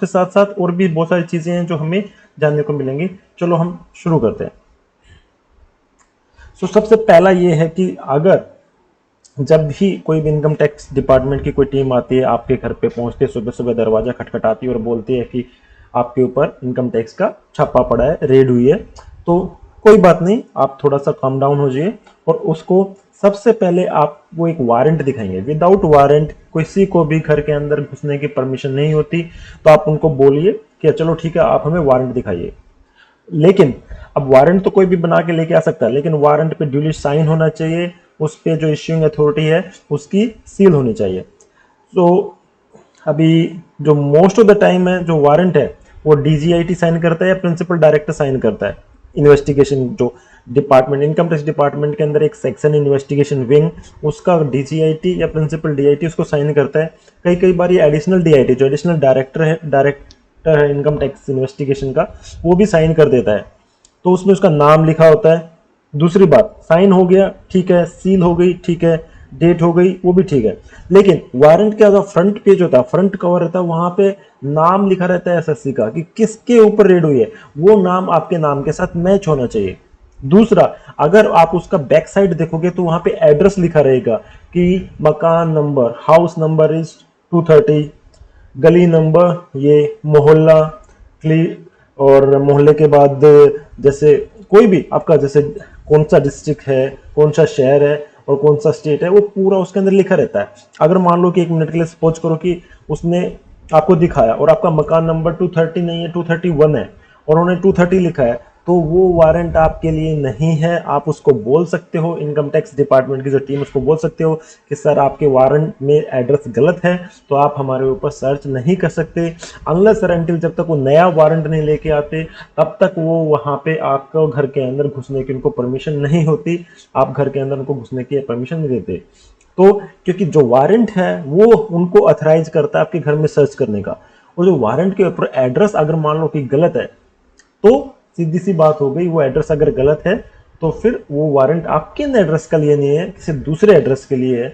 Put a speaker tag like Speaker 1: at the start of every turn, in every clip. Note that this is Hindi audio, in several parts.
Speaker 1: के साथ साथ और भी बहुत सारी चीजें हैं जो हमें जानने को मिलेंगी। चलो हम शुरू करते हैं। सबसे पहला ये है कि अगर जब भी कोई भी इनकम टैक्स डिपार्टमेंट की कोई टीम आती है, आपके घर पे पहुंचते सुबह सुबह दरवाजा खटखटाती है और बोलती है कि आपके ऊपर इनकम टैक्स का छापा पड़ा है, रेड हुई है, तो कोई बात नहीं, आप थोड़ा सा काम डाउन हो जाइए और उसको सबसे पहले आप वो एक वारंट दिखाएंगे। विदाउट वारंट किसी को भी घर के अंदर घुसने की परमिशन नहीं होती। तो आप उनको बोलिए कि चलो ठीक है, आप हमें वारंट दिखाइए। लेकिन अब वारंट तो कोई भी बना के लेके आ सकता है, लेकिन वारंट पे ड्यूली साइन होना चाहिए, उस पे जो इश्यूइंग अथॉरिटी है उसकी सील होनी चाहिए। तो अभी जो मोस्ट ऑफ द टाइम है, जो वारंट है वो डीजीआईटी साइन करता है या प्रिंसिपल डायरेक्टर साइन करता है। इन्वेस्टिगेशन जो डिपार्टमेंट, इनकम टैक्स डिपार्टमेंट के अंदर एक सेक्शन इन्वेस्टिगेशन विंग, उसका डीजीआईटी या प्रिंसिपल डीआईटी उसको साइन करता है। कई कई बार ये एडिशनल डीआईटी जो एडिशनल डायरेक्टर है इनकम टैक्स इन्वेस्टिगेशन का, वो भी साइन कर देता है। तो उसमें उसका नाम लिखा होता है। दूसरी बात, साइन हो गया ठीक है, सील हो गई ठीक है, डेट हो गई वो भी ठीक है, लेकिन वारंट का जो फ्रंट पेज होता है, फ्रंट कवर रहता है, वहां पे नाम लिखा रहता है एसएससी का कि किसके ऊपर रेड हुई है, वो नाम आपके नाम के साथ मैच होना चाहिए। दूसरा, अगर आप उसका बैक साइड देखोगे तो वहां पे एड्रेस लिखा रहेगा कि मकान नंबर, हाउस नंबर इज 230, गली नंबर ये, मोहल्ला और मोहल्ले के बाद जैसे कोई भी आपका, जैसे कौन सा डिस्ट्रिक्ट है, कौन सा शहर है और कौन सा स्टेट है, वो पूरा उसके अंदर लिखा रहता है। अगर मान लो कि एक मिनट के लिए सपोज करो कि उसने आपको दिखाया और आपका मकान नंबर 230 नहीं है, 231 है और उन्होंने 230 लिखा है, तो वो वारंट आपके लिए नहीं है। आप उसको बोल सकते हो, इनकम टैक्स डिपार्टमेंट की जो टीम, उसको बोल सकते हो कि सर आपके वारंट में एड्रेस गलत है, तो आप हमारे ऊपर सर्च नहीं कर सकते। अनलेस सर अनटिल जब तक वो नया वारंट नहीं लेके आते, तब तक वो वहां पे आपको घर के अंदर घुसने की उनको परमिशन नहीं होती। आप घर के अंदर उनको घुसने की परमिशन नहीं देते। तो क्योंकि जो वारंट है वो उनको अथराइज करता है आपके घर में सर्च करने का, और जो वारंट के ऊपर एड्रेस अगर मान लो कि गलत है, तो सीधी सी बात हो गई, वो एड्रेस अगर गलत है तो फिर वो वारंट आपके एड्रेस के लिए नहीं है, किसी दूसरे एड्रेस के लिए है।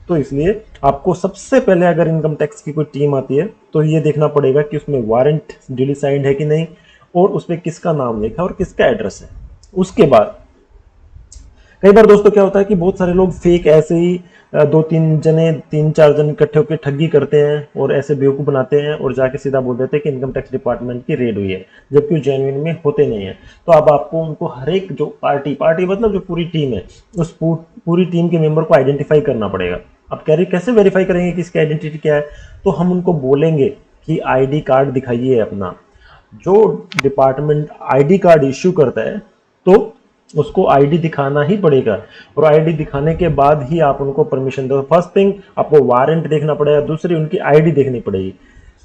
Speaker 1: तो इसलिए आपको सबसे पहले अगर इनकम टैक्स की कोई टीम आती है तो ये देखना पड़ेगा कि उसमें वारंट ड्यूली साइंड है कि नहीं, और उसमें किसका नाम लिखा है और किसका एड्रेस है। उसके बाद कई बार दोस्तों क्या होता है कि बहुत सारे लोग फेक ऐसे ही दो तीन जने, तीन चार जने इकट्ठे होकर ठगी करते हैं और ऐसे बेवकूफ बनाते हैं और जाके सीधा बोल देते हैं कि इनकम टैक्स डिपार्टमेंट की रेड हुई है, जबकि वो जेन्युइन में होते नहीं है। तो अब आपको उनको हर एक जो पार्टी मतलब जो पूरी टीम है, उस पूरी टीम के मेंबर को आइडेंटिफाई करना पड़ेगा। अब कह रही कैसे वेरीफाई करेंगे कि इसकी आइडेंटिटी क्या है, तो हम उनको बोलेंगे कि आईडी कार्ड दिखाइए अपना। जो डिपार्टमेंट आईडी कार्ड इश्यू करता है तो उसको आईडी दिखाना ही पड़ेगा, और आईडी दिखाने के बाद ही आप उनको परमिशन दो। फर्स्ट थिंग आपको वारंट देखना पड़ेगा, दूसरी उनकी आईडी देखनी पड़ेगी।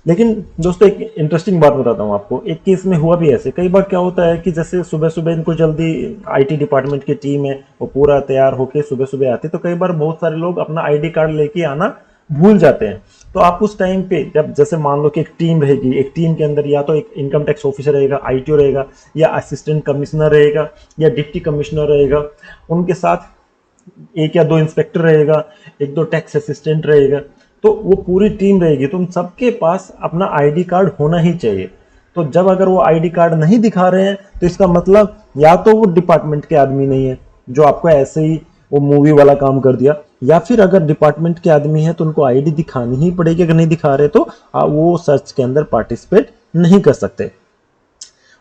Speaker 1: लेकिन दोस्तों एक इंटरेस्टिंग बात बताता हूँ आपको, एक केस में हुआ भी ऐसे। कई बार क्या होता है कि जैसे सुबह सुबह इनको जल्दी, आईटी डिपार्टमेंट की टीम है वो पूरा तैयार होकर सुबह सुबह आती है, तो कई बार बहुत सारे लोग अपना आईडी कार्ड लेके आना भूल जाते हैं। तो आप उस टाइम पे जब, जैसे मान लो कि एक टीम रहेगी, एक टीम के अंदर या तो एक इनकम टैक्स ऑफिसर रहेगा, आईटीओ रहेगा, या असिस्टेंट कमिश्नर रहेगा, या डिप्टी कमिश्नर रहेगा, उनके साथ एक या दो इंस्पेक्टर रहेगा, एक दो टैक्स असिस्टेंट रहेगा, तो वो पूरी टीम रहेगी। तो उन सबके पास अपना आईडी कार्ड होना ही चाहिए। तो जब अगर वो आईडी कार्ड नहीं दिखा रहे हैं तो इसका मतलब या तो वो डिपार्टमेंट के आदमी नहीं है जो आपको ऐसे ही वो मूवी वाला काम कर दिया, या फिर अगर डिपार्टमेंट के आदमी है तो उनको आईडी दिखानी ही पड़ेगी। अगर नहीं दिखा रहे तो वो सर्च के अंदर पार्टिसिपेट नहीं कर सकते।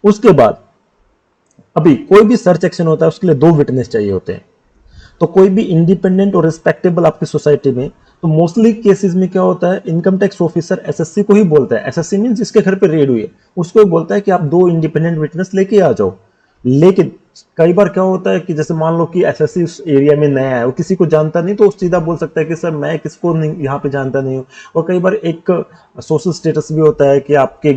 Speaker 1: उसके बाद अभी कोई भी सर्च एक्शन होता है उसके लिए दो विटनेस चाहिए होते हैं। तो कोई भी इंडिपेंडेंट और रिस्पेक्टेबल आपकी सोसाइटी में, तो मोस्टली केसेस में क्या होता है, इनकम टैक्स ऑफिसर एसएससी को ही बोलता है, एसएससी मीन जिसके घर पे रेड हुई है उसको ही बोलता है कि आप दो इंडिपेंडेंट विटनेस लेके आ जाओ। लेकिन कई बार क्या होता है कि जैसे मान लो कि एसएससी उस एरिया में नया है, वो किसी को जानता नहीं, तो सीधा बोल सकता है कि सर मैं किसको नहीं यहाँ पे जानता नहीं हूँ। और कई बार एक सोशल स्टेटस भी होता है कि आपके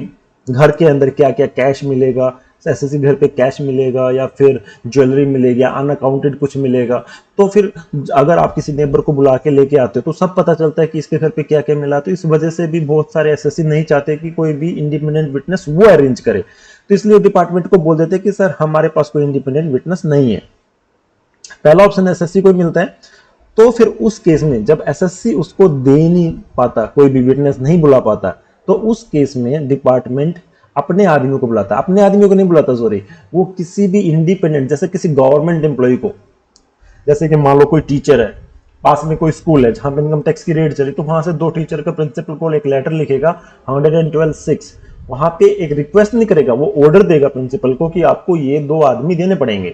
Speaker 1: घर के अंदर क्या क्या कैश मिलेगा, एसएससी घर पे कैश मिलेगा या फिर ज्वेलरी मिलेगी या अनअकाउंटेड कुछ मिलेगा। तो फिर अगर आप किसी नेबर को बुला के लेके आते हो तो सब पता चलता है कि इसके घर पे क्या क्या मिला। तो इस वजह से भी बहुत सारे एसएससी नहीं चाहते कि कोई भी इंडिपेंडेंट विटनेस वो अरेंज करे, तो इसलिए डिपार्टमेंट को बोल देते हैं कि सर हमारे पास कोई इंडिपेंडेंट विटनेस नहीं है। पहला ऑप्शन एसएससी को मिलता है। तो फिर उस केस में जब एसएससी उसको दे नहीं पाता, कोई भी विटनेस नहीं बुला पाता, तो उस केस में डिपार्टमेंट अपने आदमियों को बुलाता, अपने आदमियों को नहीं बुलाता, सॉरी, वो किसी भी इंडिपेंडेंट, जैसे किसी गवर्नमेंट एम्प्लॉय को, जैसे कि मान लो कोई टीचर है, पास में कोई स्कूल है जहां पे इनकम टैक्स की रेट चली, तो वहां से दो टीचर का प्रिंसिपल को एक लेटर लिखेगा 112(6), वहां पे एक रिक्वेस्ट नहीं करेगा, वो ऑर्डर देगा प्रिंसिपल को कि आपको ये दो आदमी देने पड़ेंगे।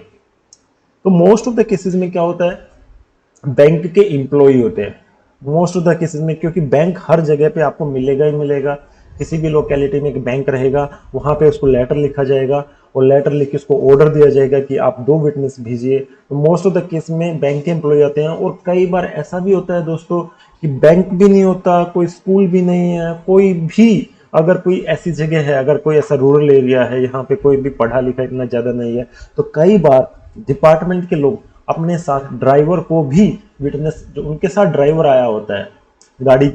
Speaker 1: तो मोस्ट ऑफ द केसेस में क्या होता है, बैंक के एम्प्लॉय होते हैं मोस्ट ऑफ द केसेस में, क्योंकि बैंक हर जगह पे आपको मिलेगा ही मिलेगा। किसी भी लोकेलिटी में एक बैंक रहेगा, वहां पे उसको लेटर लिखा जाएगा और लेटर लिख के उसको ऑर्डर दिया जाएगा कि आप दो विटनेस भेजिए। तो मोस्ट ऑफ द केस में बैंक के एम्प्लॉय आते हैं। और कई बार ऐसा भी होता है दोस्तों कि बैंक भी नहीं होता, कोई स्कूल भी नहीं है, कोई भी, अगर कोई ऐसी जगह है, अगर कोई ऐसा रूरल एरिया है यहाँ पे कोई भी पढ़ा लिखा इतना ज्यादा नहीं है, तो कई बार डिपार्टमेंट के लोग अपने साथ ड्राइवर को भी विटनेस, जो उनके साथ ड्राइवर आया होता है, गाड़ी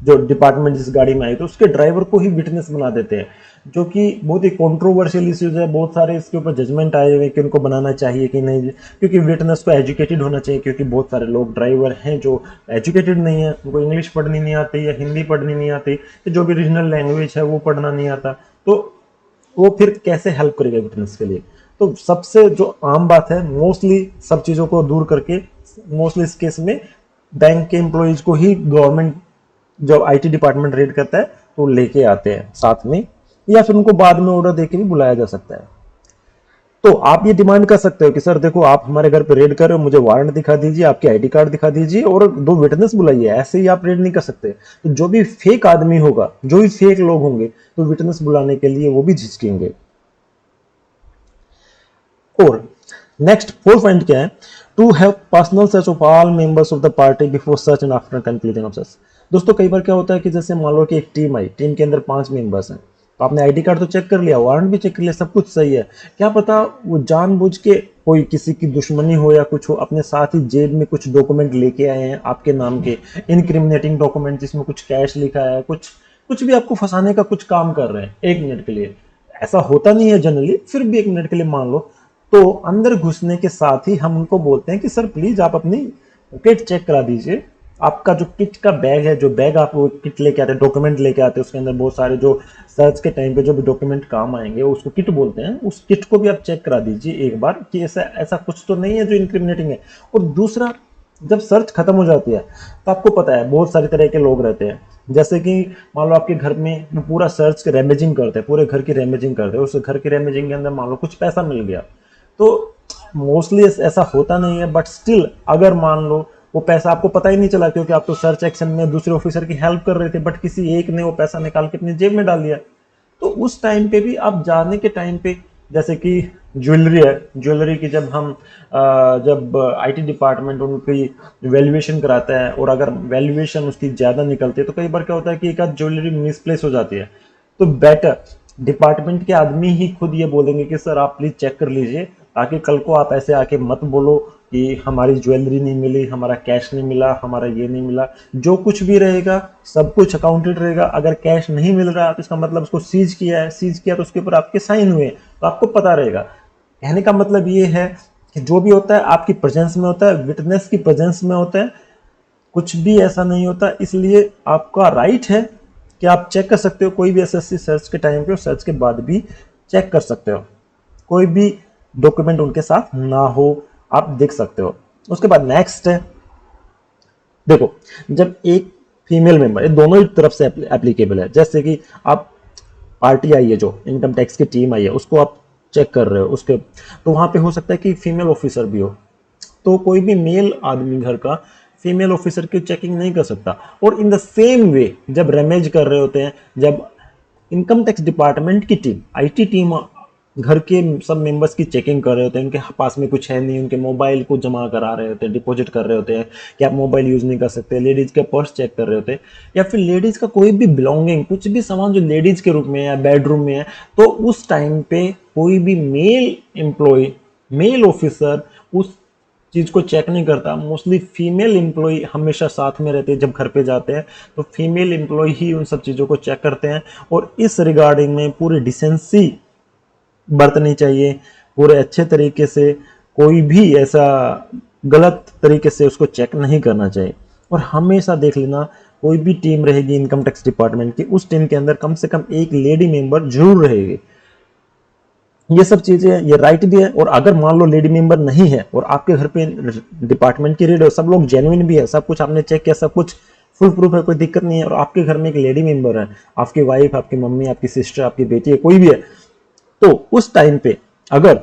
Speaker 1: जो डिपार्टमेंट जिस गाड़ी में आई तो उसके ड्राइवर को ही विटनेस बना देते हैं, जो कि बहुत ही कंट्रोवर्शियल इश्यूज है। बहुत सारे इसके ऊपर जजमेंट आए हुए कि उनको बनाना चाहिए कि नहीं, क्योंकि विटनेस को एजुकेटेड होना चाहिए, क्योंकि बहुत सारे लोग ड्राइवर हैं जो एजुकेटेड नहीं है, उनको इंग्लिश पढ़नी नहीं आती या हिंदी पढ़नी नहीं आती, जो भी रीजनल लैंग्वेज है वो पढ़ना नहीं आता, तो वो फिर कैसे हेल्प करेगा विटनेस के लिए। तो सबसे जो आम बात है, मोस्टली सब चीज़ों को दूर करके, मोस्टली इस केस में बैंक के एम्प्लॉयज को ही गवर्नमेंट, जब आईटी डिपार्टमेंट रेड करता है तो लेके आते हैं साथ में, या फिर उनको बाद में ऑर्डर देके भी बुलाया जा सकता है। तो आप ये डिमांड कर सकते हो कि सर देखो, आप हमारे घर पे रेड कर रहे हो, मुझे वारंट दिखा दीजिए, आपकी आईडी कार्ड दिखा दीजिए और दो विटनेस बुलाइए। ऐसे ही आप रेड नहीं कर सकते। तो जो भी फेक आदमी होगा, जो भी फेक लोग होंगे, तो विटनेस बुलाने के लिए वो भी झिझकेंगे। और नेक्स्ट फोर्थ पॉइंट क्या है, to have personal search of all members of the party before search and after conclusion of search. दोस्तों कई बार क्या होता है कि जैसे मान लो कि एक टीम आई, टीम के अंदर 5 मेंबर्स हैं, तो आपने आईडी कार्ड तो चेक कर लिया, वारंट भी चेक कर लिया, सब कुछ सही है, क्या पता वो जानबूझ के कोई किसी की दुश्मनी हो या कुछ हो, अपने साथ ही जेब में कुछ डॉक्यूमेंट लेके आए हैं आपके नाम के, इनक्रिमिनेटिंग डॉक्यूमेंट जिसमें कुछ कैश लिखा है, कुछ कुछ भी आपको फंसाने का कुछ काम कर रहे हैं 1 मिनट के लिए। ऐसा होता नहीं है जनरली, फिर भी 1 मिनट के लिए मान लो, तो अंदर घुसने के साथ ही हम उनको बोलते हैं कि सर प्लीज आप अपनी किट चेक करा दीजिए। आपका जो किट का बैग है, जो बैग आप वो किट लेके आते हैं, डॉक्यूमेंट लेके आते हैं, उसके अंदर बहुत सारे जो सर्च के टाइम पे जो भी डॉक्यूमेंट काम आएंगे उसको किट बोलते हैं, उस किट को भी आप चेक करा दीजिए एक बार कि ऐसा ऐसा कुछ तो नहीं है जो इनक्रिमिनेटिंग है। और दूसरा, जब सर्च खत्म हो जाती है तो आपको पता है बहुत सारी तरह के लोग रहते हैं, जैसे कि मान लो आपके घर में पूरा सर्च के रेमेजिंग करते हैं, पूरे घर की रेमेजिंग करते हैं, उस घर की रेमेजिंग के अंदर मान लो कुछ पैसा मिल गया, तो मोस्टली ऐसा होता नहीं है, बट स्टिल अगर मान लो वो पैसा आपको पता ही नहीं चला, क्योंकि आप तो सर्च एक्शन में दूसरे ऑफिसर की हेल्प कर रहे थे, बट किसी एक ने वो पैसा निकाल के अपनी जेब में डाल दिया, तो उस टाइम पे भी आप जाने के टाइम पे, जैसे कि ज्वेलरी है, ज्वेलरी की जब हम जब आईटी डिपार्टमेंट उनकी वैल्यूएशन कराता है और अगर वैल्यूएशन उसकी ज़्यादा निकलती है, तो कई बार क्या होता है कि एक आध ज्वेलरी मिसप्लेस हो जाती है, तो बेटर डिपार्टमेंट के आदमी ही खुद ये बोलेंगे कि सर आप प्लीज़ चेक कर लीजिए, ताकि कल को आप ऐसे आके मत बोलो कि हमारी ज्वेलरी नहीं मिली, हमारा कैश नहीं मिला, हमारा ये नहीं मिला। जो कुछ भी रहेगा सब कुछ अकाउंटेड रहेगा। अगर कैश नहीं मिल रहा तो इसका मतलब उसको सीज किया है, सीज किया तो उसके ऊपर आपके साइन हुए, तो आपको पता रहेगा। कहने का मतलब ये है कि जो भी होता है आपकी प्रेजेंस में होता है, विटनेस की प्रेजेंस में होता है, कुछ भी ऐसा नहीं होता। इसलिए आपका राइट है कि आप चेक कर सकते हो, कोई भी एसएससी सर्च के टाइम पे और सर्च के बाद भी चेक कर सकते हो, कोई भी डॉक्यूमेंट उनके साथ ना हो, आप देख सकते हो। उसके बाद नेक्स्ट है, देखो जब एक फीमेल मेंबर, ये दोनों ही तरफ से एप्लीकेबल है, जैसे कि आप पार्टी आई है, जो इनकम टैक्स की टीम आई है, उसको आप चेक कर रहे हो, उसके तो वहां पे हो सकता है कि फीमेल ऑफिसर भी हो, तो कोई भी मेल आदमी घर का फीमेल ऑफिसर की चेकिंग नहीं कर सकता। और इन द सेम वे जब रेमेज कर रहे होते हैं, जब इनकम टैक्स डिपार्टमेंट की टीम, आईटी टीम घर के सब मेंबर्स की चेकिंग कर रहे होते हैं, उनके पास में कुछ है नहीं, उनके मोबाइल को जमा करा रहे होते हैं, डिपॉजिट कर रहे होते हैं कि आप मोबाइल यूज नहीं कर सकते, लेडीज के पर्स चेक कर रहे होते हैं, या फिर लेडीज का कोई भी बिलोंगिंग, कुछ भी सामान जो लेडीज के रूप में है, बेडरूम में है, तो उस टाइम पे कोई भी मेल एम्प्लॉय, मेल ऑफिसर उस चीज को चेक नहीं करता। मोस्टली फीमेल एम्प्लॉय हमेशा साथ में रहते हैं, जब घर पे जाते हैं तो फीमेल एम्प्लॉय ही उन सब चीजों को चेक करते हैं। और इस रिगार्डिंग में पूरी डिसेंसी बरतनी चाहिए, पूरे अच्छे तरीके से, कोई भी ऐसा गलत तरीके से उसको चेक नहीं करना चाहिए। और हमेशा देख लेना, कोई भी टीम रहेगी इनकम टैक्स डिपार्टमेंट की, उस टीम के अंदर कम से कम एक लेडी मेंबर जरूर रहेगी। ये सब चीजें ये राइट भी है। और अगर मान लो लेडी मेंबर नहीं है और आपके घर पे डिपार्टमेंट की रेड है, सब लोग जेन्युइन भी है, सब कुछ आपने चेक किया, सब कुछ फुल प्रूफ है, कोई दिक्कत नहीं है, और आपके घर में एक लेडी मेंबर है, आपकी वाइफ, आपकी मम्मी, आपकी सिस्टर, आपकी बेटी है, कोई भी है, तो उस टाइम पे अगर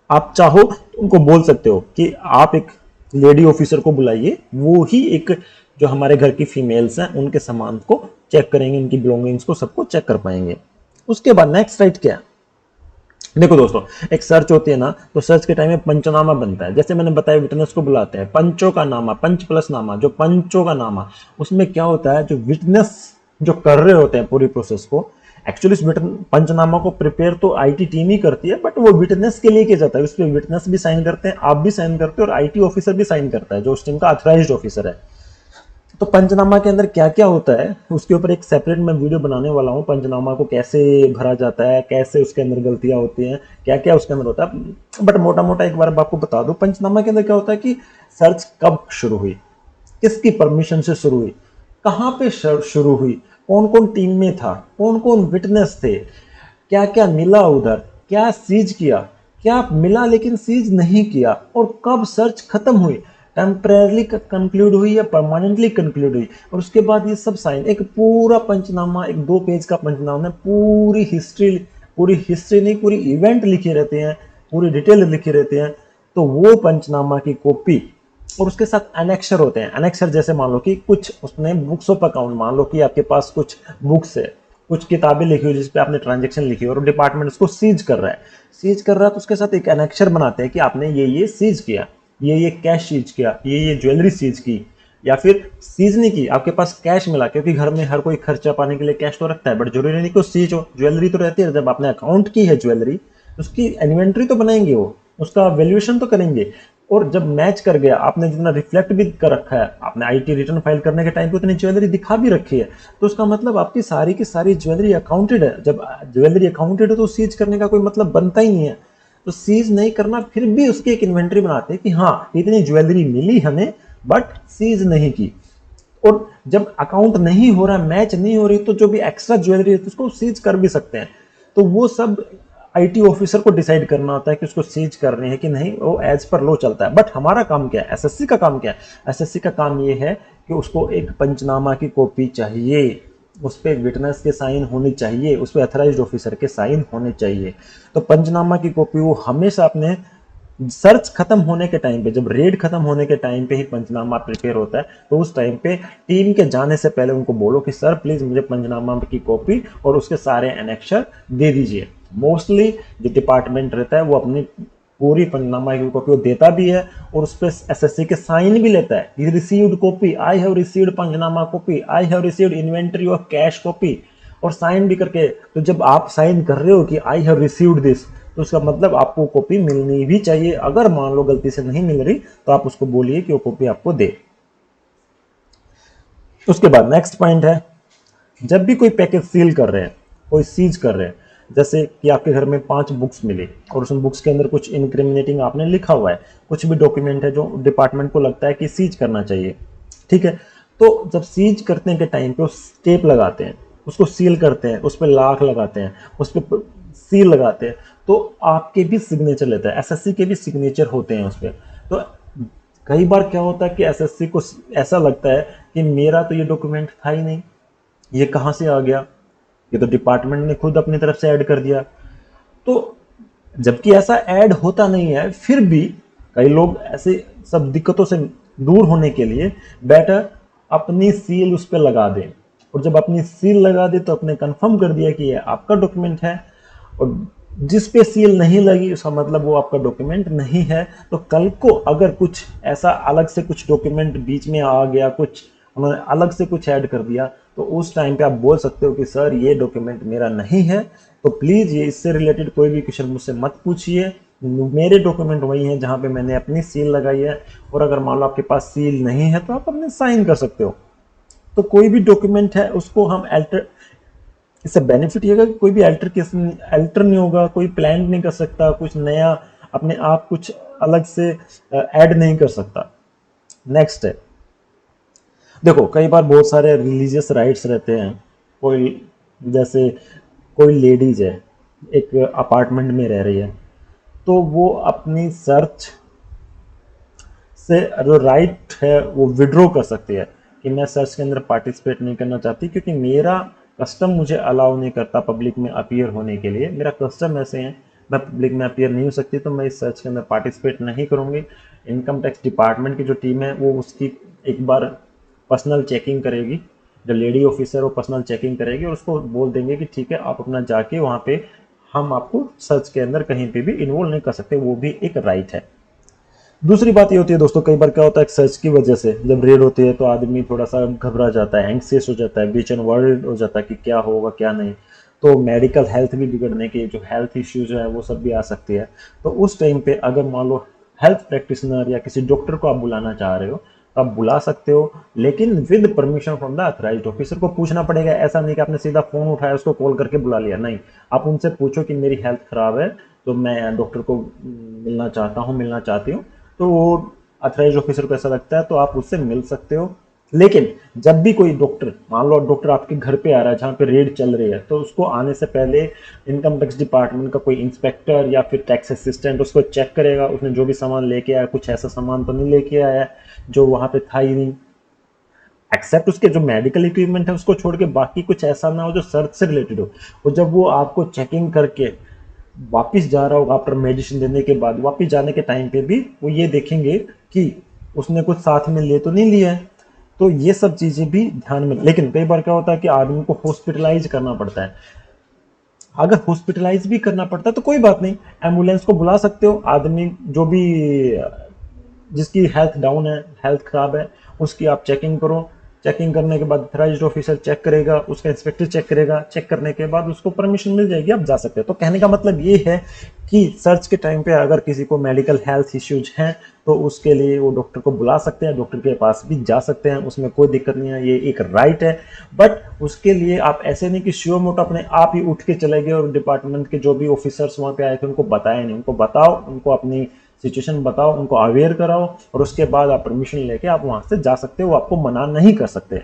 Speaker 1: आप चाहो तो उनको बोल सकते हो कि आप एक लेडी ऑफिसर को बुलाइए, वो ही एक जो हमारे घर की फीमेल्स हैं उनके सामान को चेक करेंगे, उनकी बिलोंगिंग्स को सबको चेक कर पाएंगे। उसके बाद नेक्स्ट राइट क्या है? देखो दोस्तों, एक सर्च होती है ना, तो सर्च के टाइम में पंचनामा बनता है। जैसे मैंने बताया विटनेस को बुलाते हैं, पंचों का नामा, पंच प्लस नामा, जो पंचों का नामा, उसमें क्या होता है, जो विटनेस जो कर रहे होते हैं पूरी प्रोसेस को, एक्चुअली इस पंचनामा को प्रिपेयर तो आईटी टीम ही करती है, बट वो विटनेस के लिए किया जाता है, उस पर विटनेस भी साइन करते हैं, आप भी साइन करते हो, और आईटी ऑफिसर भी साइन करता है जो उस टीम का ऑथराइज्ड ऑफिसर है। तो पंचनामा के अंदर क्या क्या होता है उसके ऊपर एक सेपरेट मैं वीडियो बनाने वाला हूँ। पंचनामा को कैसे भरा जाता है, कैसे उसके अंदर गलतियां होती हैं, क्या क्या उसके अंदर होता है, बट मोटा मोटा एक बार आपको बता दूं, पंचनामा के अंदर क्या होता है कि सर्च कब शुरू हुई, किसकी परमिशन से शुरू हुई, कहाँ पे शुरू हुई, कौन कौन टीम में था, कौन कौन विटनेस थे, क्या क्या मिला उधर, क्या सीज किया, क्या मिला लेकिन सीज नहीं किया, और कब सर्च खत्म हुई, टेम्परेरली कंक्लूड हुई या परमानेंटली कंक्लूड हुई, और उसके बाद ये सब साइन, एक पूरा पंचनामा, एक 2 पेज का पंचनामा में पूरी हिस्ट्री नहीं, पूरी इवेंट लिखे रहते हैं, पूरी डिटेल लिखे रहते हैं। तो वो पंचनामा की कॉपी, और उसके साथ एनेक्सर होते हैं। एनेक्सर जैसे मान लो कि कुछ उसने बुक्स ऑफ अकाउंट, मान लो कि आपके पास कुछ बुक्स है, कुछ किताबें लिखी हुई जिसपे आपने ट्रांजेक्शन लिखी और डिपार्टमेंट उसको सीज कर रहा है, तो उसके साथ एक एनेक्सर बनाते हैं कि आपने ये सीज किया, ये कैश सीज किया, ये ज्वेलरी सीज की, या फिर सीज नहीं की, आपके पास कैश मिला, क्योंकि घर में हर कोई खर्चा पाने के लिए कैश तो रखता है, बट जरूरी नहीं कि सीज हो, ज्वेलरी तो रहती है। जब आपने अकाउंट की है ज्वेलरी, उसकी इन्वेंट्री तो बनाएंगे, वो उसका वैल्यूएशन तो करेंगे, और जब मैच कर गया, आपने जितना रिफ्लेक्ट भी कर रखा है, आपने आईटी रिटर्न फाइल करने के टाइम पे उतनी ज्वेलरी दिखा भी रखी है, तो उसका मतलब आपकी सारी की सारी ज्वेलरी अकाउंटेड है। जब ज्वेलरी अकाउंटेड है तो सीज करने का कोई मतलब बनता ही नहीं है। तो सीज नहीं करना, फिर भी उसकी एक इन्वेंट्री बनाते हैं कि हाँ इतनी ज्वेलरी मिली हमें, बट सीज नहीं की। और जब अकाउंट नहीं हो रहा, मैच नहीं हो रही, तो जो भी एक्स्ट्रा ज्वेलरी है तो उसको सीज कर भी सकते हैं। तो वो सब आईटी ऑफिसर को डिसाइड करना होता है कि उसको सीज करनी है कि नहीं, वो एज पर लॉ चलता है। बट हमारा काम क्या है, एसएससी का काम क्या है, एसएससी का काम ये है कि उसको एक पंचनामा की कॉपी चाहिए, उस पर विटनेस के साइन होने चाहिए, उस पर अथराइज्ड ऑफिसर के साइन होने चाहिए। तो पंचनामा की कॉपी वो हमेशा अपने सर्च खत्म होने के टाइम पे, जब रेड खत्म होने के टाइम पे ही पंचनामा प्रिपेयर होता है, तो उस टाइम पे टीम के जाने से पहले उनको बोलो कि सर प्लीज मुझे पंचनामा की कॉपी और उसके सारे एनेक्सर दे दीजिए। मोस्टली जो डिपार्टमेंट रहता है वो अपनी पूरी पंचनामा की कॉपी देता भी है, और उस पर एसएससी के साइन भी लेता है, received copy, I have received panchnama copy, I have received inventory of cash copy, और साइन भी करके। तो जब आप साइन कर रहे हो कि आई हैव रिसीव्ड दिस, तो उसका मतलब आपको कॉपी मिलनी भी चाहिए। अगर मान लो गलती से नहीं मिल रही तो आप उसको बोलिए कि वो कॉपी आपको दे। उसके बाद नेक्स्ट पॉइंट है, जब भी कोई पैकेज सील कर रहे हैं, कोई सीज कर रहे हैं, जैसे कि आपके घर में 5 बुक्स मिली और उस बुक्स के अंदर कुछ इनक्रिमिनेटिंग आपने लिखा हुआ है, कुछ भी डॉक्यूमेंट है जो डिपार्टमेंट को लगता है कि सीज करना चाहिए, ठीक है। तो जब सीज करने के टाइम पे उस टेप लगाते हैं, उसको सील करते हैं, उस पर लाख लगाते हैं, उस पर सील लगाते हैं, तो आपके भी सिग्नेचर लेता है, एसएससी के भी सिग्नेचर होते हैं उस पर। तो कई बार क्या होता है कि एसएससी को ऐसा लगता है कि मेरा तो ये डॉक्यूमेंट था ही नहीं, ये कहाँ से आ गया, ये तो डिपार्टमेंट ने खुद अपनी तरफ से ऐड कर दिया। तो जबकि ऐसा ऐड होता नहीं है, फिर भी कई लोग ऐसे सब दिक्कतों से दूर होने के लिए बेटर अपनी सील उस पर लगा दें, और जब अपनी सील लगा दे तो अपने कंफर्म कर दिया कि ये आपका डॉक्यूमेंट है, और जिस पे सील नहीं लगी उसका मतलब वो आपका डॉक्यूमेंट नहीं है। तो कल को अगर कुछ ऐसा अलग से कुछ डॉक्यूमेंट बीच में आ गया, कुछ उन्होंने अलग से कुछ ऐड कर दिया, तो उस टाइम पे आप बोल सकते हो कि सर ये डॉक्यूमेंट मेरा नहीं है, तो प्लीज़ ये इससे रिलेटेड कोई भी क्वेश्चन मुझसे मत पूछिए, मेरे डॉक्यूमेंट वही हैं जहाँ पे मैंने अपनी सील लगाई है। और अगर मान लो आपके पास सील नहीं है तो आप अपने साइन कर सकते हो। तो कोई भी डॉक्यूमेंट है उसको हम अल्टर, इससे बेनिफिट ये होगा कि कोई भी अल्टर नहीं होगा, कोई प्लान नहीं कर सकता, कुछ नया अपने आप कुछ अलग से ऐड नहीं कर सकता। नेक्स्ट है, देखो कई बार बहुत सारे रिलीजियस राइट्स रहते हैं। कोई जैसे कोई लेडीज है, एक अपार्टमेंट में रह रही है, तो वो अपनी सर्च से जो राइट है वो विड्रॉ कर सकती है कि मैं सर्च के अंदर पार्टिसिपेट नहीं करना चाहती क्योंकि मेरा कस्टम मुझे अलाउ नहीं करता पब्लिक में अपीयर होने के लिए। मेरा कस्टम ऐसे हैं, मैं पब्लिक में अपीयर नहीं हो सकती, तो मैं इस सर्च के अंदर पार्टिसिपेट नहीं करूँगी। इनकम टैक्स डिपार्टमेंट की जो टीम है वो उसकी एक बार पर्सनल चेकिंग करेगी। जो लेडी ऑफिसर वो पर्सनल चेकिंग करेगी और उसको बोल देंगे कि ठीक है आप अपना जाके वहाँ पे, हम आपको सर्च के अंदर कहीं पे भी इन्वॉल्व नहीं कर सकते, वो भी एक राइट है। दूसरी बात ये होती है दोस्तों, कई बार क्या होता है सर्च की वजह से जब रेड होती है तो आदमी थोड़ा सा घबरा जाता है, एंग्सियस हो जाता है, बीचन वर्ल्ड हो जाता है कि क्या होगा क्या नहीं। तो मेडिकल हेल्थ भी बिगड़ने की जो हेल्थ इश्यूज है वो सब भी आ सकती है। तो उस टाइम पे अगर मान लो हेल्थ प्रैक्टिशनर या किसी डॉक्टर को आप बुलाना चाह रहे हो तो आप बुला सकते हो, लेकिन with permission from the authorised officer को पूछना पड़ेगा। ऐसा नहीं कि आपने सीधा फोन उठाया उसको कॉल करके बुला लिया, नहीं। आप उनसे पूछो कि मेरी हेल्थ खराब है तो मैं डॉक्टर को मिलना चाहता हूँ, मिलना चाहती हूँ। तो वो अथराइज ऑफिसर को ऐसा लगता है तो आप उससे मिल सकते हो। लेकिन जब भी कोई डॉक्टर, मान लो डॉक्टर आपके घर पे आ रहा है जहाँ पे रेड चल रही है, तो उसको आने से पहले इनकम टैक्स डिपार्टमेंट का कोई इंस्पेक्टर या फिर टैक्स असिस्टेंट उसको चेक करेगा उसने जो भी सामान लेके आया कुछ ऐसा सामान तो नहीं लेके आया जो वहाँ पे था ही नहीं। एक्सेप्ट उसके जो मेडिकल इक्विपमेंट है उसको छोड़ के बाकी कुछ ऐसा ना हो जो सर्च से रिलेटेड हो। और जब वो आपको चेकिंग करके वापिस जा रहा होगा आफ्टर मेडिसिन देने के बाद, वापिस जाने के टाइम पे भी वो ये देखेंगे कि उसने कुछ साथ में ले तो नहीं लिया है। तो ये सब चीजें भी ध्यान में। लेकिन कई बार क्या होता है कि आदमी को हॉस्पिटलाइज करना पड़ता है। अगर हॉस्पिटलाइज भी करना पड़ता है तो कोई बात नहीं, एम्बुलेंस को बुला सकते हो। आदमी जो भी जिसकी हेल्थ डाउन है, हेल्थ खराब है, उसकी आप चेकिंग करो। चेकिंग करने के बाद अथराइज्ड ऑफिसर चेक करेगा, उसका इंस्पेक्टर चेक करेगा, चेक करने के बाद उसको परमिशन मिल जाएगी, आप जा सकते हैं। तो कहने का मतलब ये है कि सर्च के टाइम पे अगर किसी को मेडिकल हेल्थ इश्यूज हैं तो उसके लिए वो डॉक्टर को बुला सकते हैं, डॉक्टर के पास भी जा सकते हैं, उसमें कोई दिक्कत नहीं है, ये एक राइट है। बट उसके लिए आप ऐसे नहीं कि श्योर मोट अपने आप ही उठ के चले गए और डिपार्टमेंट के जो भी ऑफिसर्स वहां पे आए थे उनको बताया नहीं। उनको बताओ, उनको अपनी सिचुएशन बताओ, उनको अवेयर कराओ और उसके बाद आप परमिशन लेके आप वहां से जा सकते हो, वो आपको मना नहीं कर सकते।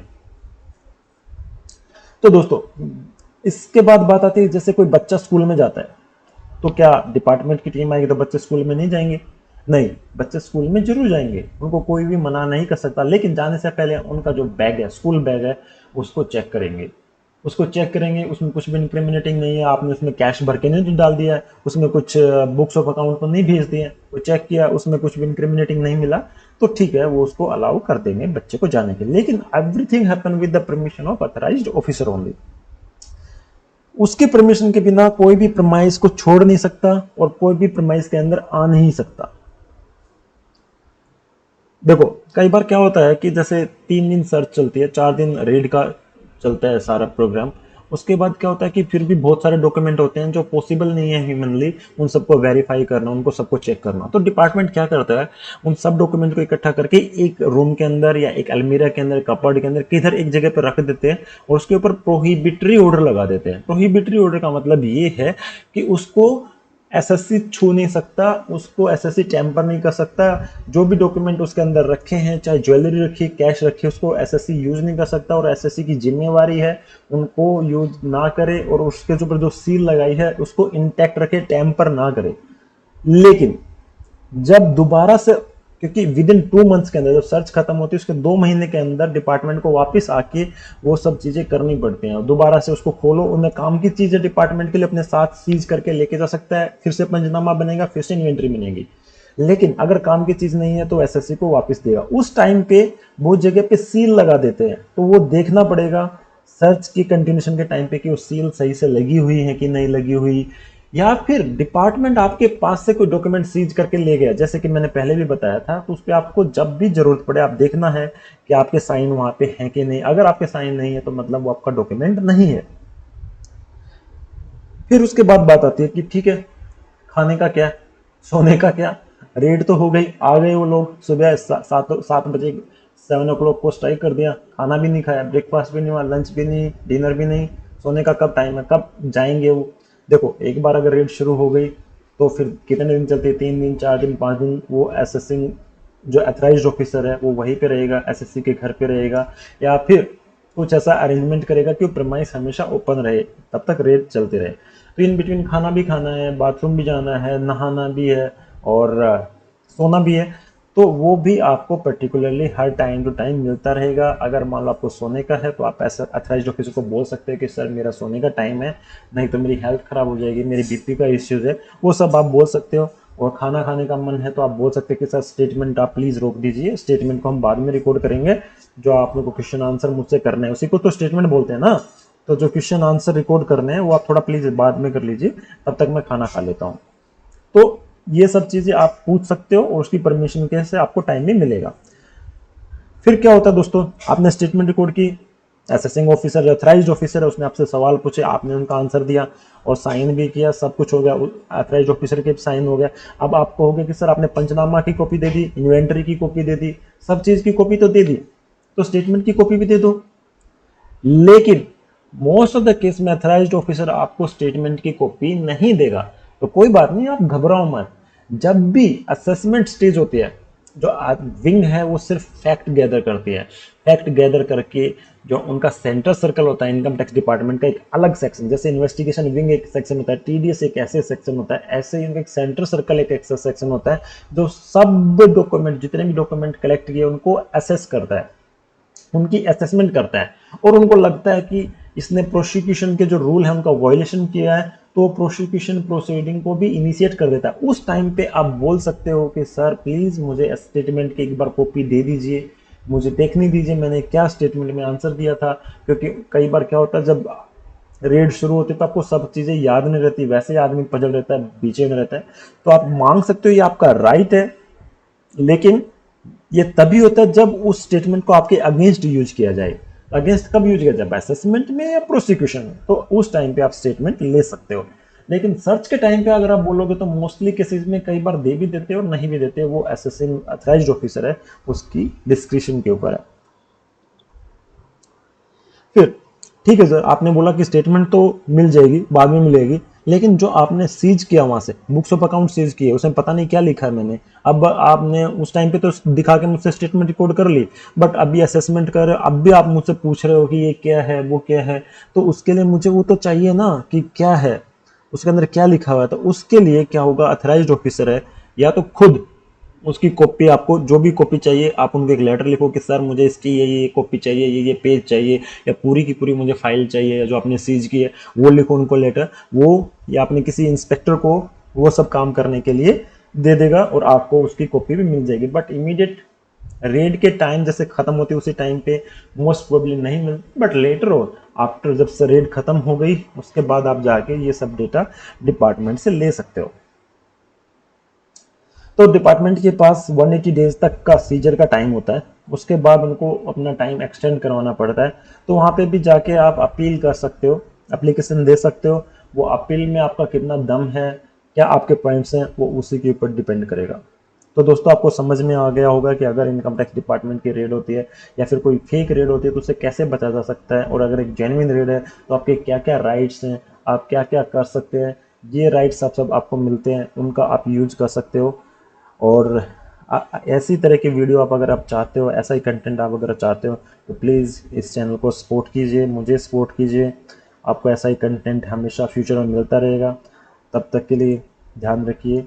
Speaker 1: तो दोस्तों इसके बाद बात आती है जैसे कोई बच्चा स्कूल में जाता है तो क्या डिपार्टमेंट की टीम आएगी तो बच्चे स्कूल में नहीं जाएंगे? नहीं, बच्चे स्कूल में जरूर जाएंगे, उनको कोई भी मना नहीं कर सकता। लेकिन जाने से पहले उनका जो बैग है, स्कूल बैग है, उसको चेक करेंगे। उसको चेक करेंगे, उसमें कुछ भी इंक्रिमिनेटिंग नहीं है, आपने उसमें कैश भर के नहीं तो डाल दिया है, उसमें कुछ बुक्स ऑफ अकाउंट तो नहीं भेज दिए, वो चेक किया उसमें कुछ भी इंक्रिमिनेटिंग नहीं मिला, तो ठीक है वो उसको अलाउ कर देंगे बच्चे को जाने के लिए। लेकिन everything happen with the permission of authorised officer only. उसके परमिशन के बिना कोई भी प्रमाइस को छोड़ नहीं सकता और कोई भी प्रमाइस के अंदर आ नहीं सकता। देखो कई बार क्या होता है कि जैसे 3 दिन सर्च चलती है, 4 दिन रेड का चलता है सारा प्रोग्राम। उसके बाद क्या होता है कि फिर भी बहुत सारे डॉक्यूमेंट होते हैं जो पॉसिबल नहीं है ह्यूमनली उन सबको वेरीफाई करना, उनको सबको चेक करना। तो डिपार्टमेंट क्या करता है, उन सब डॉक्यूमेंट को इकट्ठा करके एक रूम के अंदर या एक अलमीरा के अंदर, कपबोर्ड के अंदर, किधर एक जगह पर रख देते हैं और उसके ऊपर प्रोहिबिटरी ऑर्डर लगा देते हैं। प्रोहिबिटरी ऑर्डर का मतलब ये है कि उसको एसएससी छू नहीं सकता, उसको एसएससी टैंपर नहीं कर सकता। जो भी डॉक्यूमेंट उसके अंदर रखे हैं, चाहे ज्वेलरी रखी, कैश रखी, उसको एसएससी यूज नहीं कर सकता और एसएससी की जिम्मेवारी है उनको यूज ना करे और उसके ऊपर जो सील लगाई है उसको इंटैक्ट रखे, टैंपर ना करे। लेकिन जब दोबारा से, क्योंकि विद इन 2 मंथ्स के अंदर जब सर्च खत्म होती है उसके 2 महीने के अंदर डिपार्टमेंट को वापस आके वो सब चीजें करनी पड़ती हैं, दोबारा से उसको खोलो, उनमें काम की चीजें डिपार्टमेंट के लिए अपने साथ सीज करके लेके जा सकता है, फिर से पंचनामा बनेगा, फिर से इन्वेंट्री बनेगी। लेकिन अगर काम की चीज नहीं है तो एसएससी को वापस देगा। उस टाइम पे बहुत जगह पे सील लगा देते हैं, तो वो देखना पड़ेगा सर्च की कंटिन्यूशन के टाइम पे कि वो सील सही से लगी हुई है कि नहीं लगी हुई। या फिर डिपार्टमेंट आपके पास से कोई डॉक्यूमेंट सीज करके ले गया, जैसे कि मैंने पहले भी बताया था, तो उस पर आपको जब भी जरूरत पड़े आप देखना है कि आपके साइन वहां पे हैं कि नहीं। अगर आपके साइन नहीं है तो मतलब वो आपका डॉक्यूमेंट नहीं है। फिर उसके बाद बात आती है कि ठीक है खाने का क्या, सोने का क्या। रेड तो हो गई, आ गए वो लोग सुबह 7 बजे, 7 o'clock को स्ट्राइक कर दिया, खाना भी नहीं खाया, ब्रेकफास्ट भी नहीं हुआ, लंच भी नहीं, डिनर भी नहीं। सोने का कब टाइम है, कब जाएंगे वो? देखो एक बार अगर रेड शुरू हो गई तो फिर कितने दिन चलती है, 3 दिन, 4 दिन, 5 दिन वो एसेसिंग जो अथराइज्ड ऑफिसर है वो वहीं पे रहेगा, एसएससी के घर पे रहेगा, या फिर कुछ ऐसा अरेंजमेंट करेगा कि वो प्रेमाइस हमेशा ओपन रहे, तब तक रेड चलते रहे। तो इन बिटवीन खाना भी खाना है, बाथरूम भी जाना है, नहाना भी है, और सोना भी है, तो वो भी आपको पर्टिकुलरली हर टाइम टू टाइम मिलता रहेगा। अगर मान लो आपको सोने का है तो आप ऐसा अथराइज्ड ऑफिसर को बोल सकते हो कि सर मेरा सोने का टाइम है, नहीं तो मेरी हेल्थ खराब हो जाएगी, मेरी बीपी का इश्यूज है, वो सब आप बोल सकते हो। और खाना खाने का मन है तो आप बोल सकते हैं कि सर स्टेटमेंट आप प्लीज़ रोक दीजिए, स्टेटमेंट को हम बाद में रिकॉर्ड करेंगे, जो आप लोग को क्वेश्चन आंसर मुझसे करना है उसी को तो स्टेटमेंट बोलते हैं ना। तो जो क्वेश्चन आंसर रिकॉर्ड करने हैं वो आप थोड़ा प्लीज़ बाद में कर लीजिए, तब तक मैं खाना खा लेता हूँ। तो ये सब चीज़ें आप पूछ सकते हो और उसकी परमिशन के से आपको टाइम भी मिलेगा। फिर क्या होता है दोस्तों, आपने स्टेटमेंट रिकॉर्ड की, असेसिंग ऑफिसर अथराइज्ड ऑफिसर है, उसने आपसे सवाल पूछे, आपने उनका आंसर दिया और साइन भी किया, सब कुछ हो गया, अथराइज्ड ऑफिसर के साइन हो गया। अब आप कहोगे कि सर आपने पंचनामा की कॉपी दे दी, इन्वेंटरी की कॉपी दे दी, सब चीज़ की कॉपी तो दे दी, तो स्टेटमेंट की कॉपी भी दे दो। लेकिन मोस्ट ऑफ द केस में अथराइज्ड ऑफिसर आपको स्टेटमेंट की कॉपी नहीं देगा। तो कोई बात नहीं, आप घबराओ मत। जब भी असेसमेंट स्टेज होती है, जो विंग है वो सिर्फ फैक्ट गैदर करती है। फैक्ट गैदर करके जो उनका सेंटर सर्कल होता है इनकम टैक्स डिपार्टमेंट का, एक अलग सेक्शन, जैसे इन्वेस्टिगेशन विंग एक सेक्शन होता है, टीडीएस एक ऐसे सेक्शन होता है, ऐसे ही उनका एक सेंटर सर्कल एक ऐसा सेक्शन होता है जो सब डॉक्यूमेंट, जितने भी डॉक्यूमेंट कलेक्ट किए उनको असेस करता है, उनकी असेसमेंट करता है। और उनको लगता है कि इसने प्रोसिक्यूशन के जो रूल है उनका वायलेशन किया है, तो प्रोसिक्यूशन प्रोसीडिंग को भी इनिशिएट कर देता है। उस टाइम पे आप बोल सकते हो कि सर प्लीज़ मुझे स्टेटमेंट की एक बार कॉपी दे दीजिए, मुझे देखने दीजिए मैंने क्या स्टेटमेंट में आंसर दिया था। क्योंकि कई बार क्या होता है, जब रेड शुरू होती है तो आपको सब चीज़ें याद नहीं रहती, वैसे ही आदमी पजल रहता है, बेचैन रहता है। तो आप मांग सकते हो, ये आपका राइट है, लेकिन ये तभी होता है जब उस स्टेटमेंट को आपके अगेंस्ट यूज किया जाए। अगेंस्ट कब यूज किया जाए, असेसमेंट में या प्रोसिक्यूशन में, तो उस टाइम पे आप स्टेटमेंट ले सकते हो। लेकिन सर्च के टाइम पे अगर आप बोलोगे तो मोस्टली केसेस में कई बार दे भी देते हैं और नहीं भी देते, वो असेसिंग अथराइज्ड ऑफिसर है उसकी डिस्क्रिप्शन के ऊपर है। फिर ठीक है सर, आपने बोला कि स्टेटमेंट तो मिल जाएगी, बाद में मिलेगी, लेकिन जो आपने सीज किया वहां से बुक्स ऑफ अकाउंट सीज किए, उसमें पता नहीं क्या लिखा है मैंने, अब आपने उस टाइम पे तो दिखा के मुझसे स्टेटमेंट रिकॉर्ड कर ली, बट अभी असेसमेंट कर रहे हो, अब भी आप मुझसे पूछ रहे हो कि ये क्या है वो क्या है, तो उसके लिए मुझे वो तो चाहिए ना कि क्या है, उसके अंदर क्या लिखा हुआ है। तो उसके लिए क्या होगा, अथराइज्ड ऑफिसर है या तो खुद उसकी कॉपी, आपको जो भी कॉपी चाहिए आप उनको एक लेटर लिखो कि सर मुझे इसकी ये कॉपी चाहिए, ये पेज चाहिए, या पूरी की पूरी मुझे फाइल चाहिए जो आपने सीज की है, वो लिखो उनको लेटर, वो या अपने किसी इंस्पेक्टर को वो सब काम करने के लिए दे देगा और आपको उसकी कॉपी भी मिल जाएगी। बट इमीडिएट रेड के टाइम जैसे खत्म होती है उसी टाइम पे मोस्ट प्रोबेबली नहीं मिलती, बट लेटर और आफ्टर जब से रेड खत्म हो गई उसके बाद आप जाके ये सब डेटा डिपार्टमेंट से ले सकते हो। तो डिपार्टमेंट के पास 180 डेज तक का सीजर का टाइम होता है, उसके बाद उनको अपना टाइम एक्सटेंड करवाना पड़ता है। तो वहाँ पे भी जाके आप अपील कर सकते हो, एप्लीकेशन दे सकते हो। वो अपील में आपका कितना दम है, क्या आपके पॉइंट्स हैं, वो उसी के ऊपर डिपेंड करेगा। तो दोस्तों आपको समझ में आ गया होगा कि अगर इनकम टैक्स डिपार्टमेंट की रेड होती है या फिर कोई फेक रेड होती है तो उसे कैसे बचा जा सकता है, और अगर एक जेन्युइन रेड है तो आपके क्या क्या राइट्स हैं, आप क्या क्या कर सकते हैं। ये राइट्स आप सब आपको मिलते हैं, उनका आप यूज कर सकते हो। और ऐसी तरह की वीडियो आप अगर आप चाहते हो, ऐसा ही कंटेंट आप अगर चाहते हो तो प्लीज़ इस चैनल को सपोर्ट कीजिए, मुझे सपोर्ट कीजिए। आपको ऐसा ही कंटेंट हमेशा फ्यूचर में मिलता रहेगा। तब तक के लिए ध्यान रखिए।